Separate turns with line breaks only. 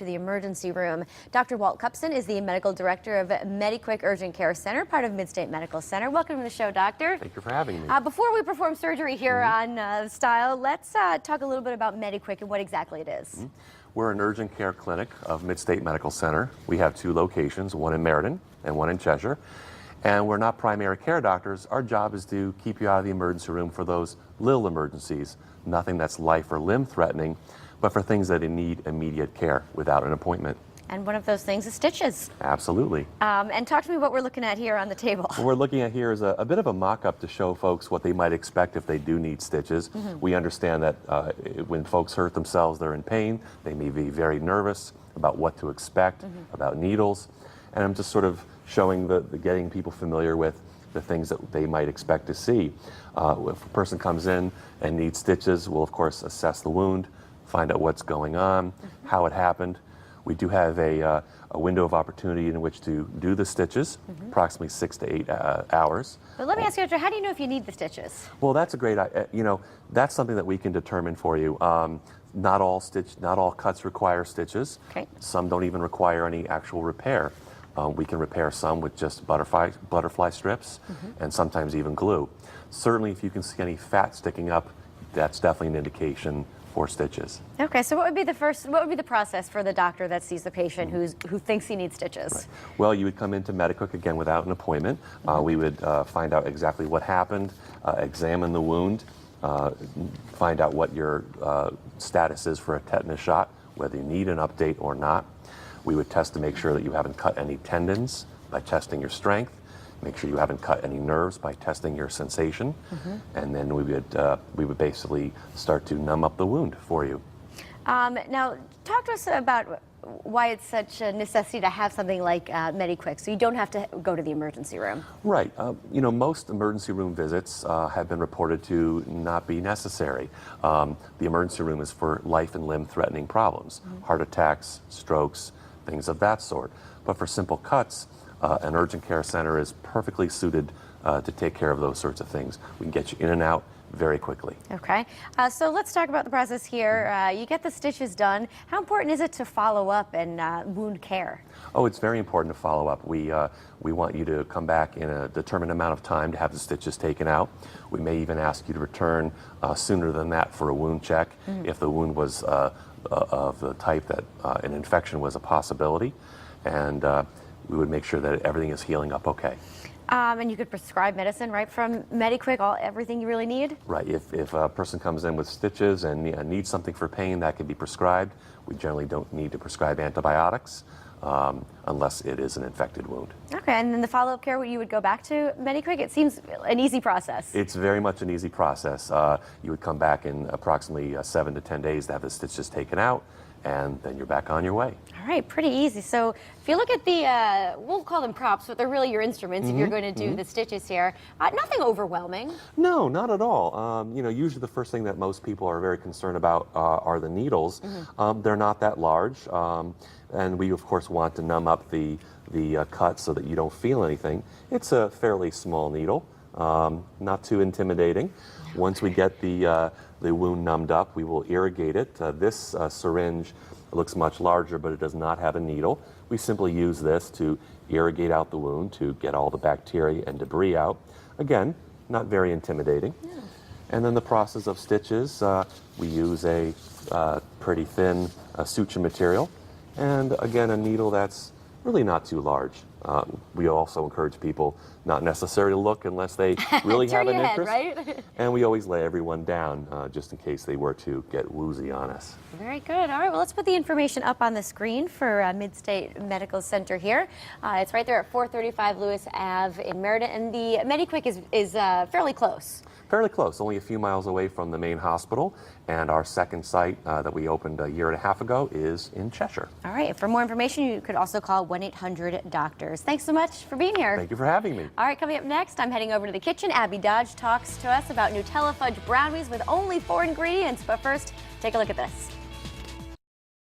to the emergency room. Dr. Walt Kupson is the medical director of Medic WIC Urgent Care Center, part of MidState Medical Center. Welcome to the show, doctor.
Thank you for having me.
Before we perform surgery here on Style, let's talk a little bit about Medic WIC and what exactly it is.
We're an urgent care clinic of MidState Medical Center. We have two locations, one in Meriden and one in Cheshire. And we're not primary care doctors. Our job is to keep you out of the emergency room for those little emergencies, nothing that's life or limb threatening, but for things that need immediate care without an appointment.
And one of those things is stitches.
Absolutely.
And talk to me what we're looking at here on the table.
What we're looking at here is a bit of a mock-up to show folks what they might expect if they do need stitches. We understand that when folks hurt themselves, they're in pain. They may be very nervous about what to expect, about needles. And I'm just sort of showing getting people familiar with the things that they might expect to see. If a person comes in and needs stitches, we'll of course assess the wound, find out what's going on, how it happened. We do have a window of opportunity in which to do the stitches, approximately 6 to 8 hours.
But let me ask you, how do you know if you need the stitches?
Well, that's a great, that's something that we can determine for you. Not all cuts require stitches.
Okay.
Some don't even require any actual repair. We can repair some with just butterfly strips and sometimes even glue. Certainly, if you can see any fat sticking up, that's definitely an indication for stitches.
Okay, so what would be the process for the doctor that sees the patient who thinks he needs stitches?
Right. Well, you would come into Medic WIC again without an appointment. We would find out exactly what happened, examine the wound, find out what your status is for a tetanus shot, whether you need an update or not. We would test to make sure that you haven't cut any tendons by testing your strength. Make sure you haven't cut any nerves by testing your sensation. And then we would basically start to numb up the wound for you.
Now, talk to us about why it's such a necessity to have something like Medic WIC, so you don't have to go to the emergency room.
Right. Most emergency room visits have been reported to not be necessary. The emergency room is for life and limb threatening problems, heart attacks, strokes, things of that sort. But for simple cuts, an urgent care center is perfectly suited to take care of those sorts of things. We can get you in and out very quickly.
Okay, so let's talk about the process here. You get the stitches done. How important is it to follow up and wound care?
Oh, it's very important to follow up. We want you to come back in a determined amount of time to have the stitches taken out. We may even ask you to return sooner than that for a wound check if the wound was of the type that an infection was a possibility. And we would make sure that everything is healing up okay.
And you could prescribe medicine right from Medic WIC, everything you really need?
Right. If a person comes in with stitches and needs something for pain, that can be prescribed. We generally don't need to prescribe antibiotics unless it is an infected wound.
Okay, and then the follow-up care, you would go back to Medic WIC? It seems an easy process.
It's very much an easy process. You would come back in approximately 7 to 10 days to have the stitches taken out, and then you're back on your way.
All right, pretty easy. So if you look at the, we'll call them props, but they're really your instruments if you're going to do the stitches here. Nothing overwhelming.
No, not at all. Usually the first thing that most people are very concerned about are the needles. They're not that large, and we of course want to numb up the cut so that you don't feel anything. It's a fairly small needle, not too intimidating. Once we get the wound numbed up, we will irrigate it. This syringe looks much larger, but it does not have a needle. We simply use this to irrigate out the wound to get all the bacteria and debris out. Again, not very intimidating. And then the process of stitches, we use a pretty thin suture material, and again, a needle that's really not too large. We also encourage people not necessarily to look unless they really have an interest.
Right?
And we always lay everyone down just in case they were to get woozy on us.
Very good. All right, well, let's put the information up on the screen for MidState Medical Center here. It's right there at 435 Lewis Ave in Meriden, and the Medic WIC is fairly close.
Fairly close, only a few miles away from the main hospital, and our second site that we opened a year and a half ago is in Cheshire.
All right, for more information, you could also call 1-800-DOCTORS. Thanks so much for being here.
Thank you for having me.
All right, coming up next, I'm heading over to the kitchen. Abby Dodge talks to us about Nutella fudge brownies with only 4 ingredients. But first, take a look at this.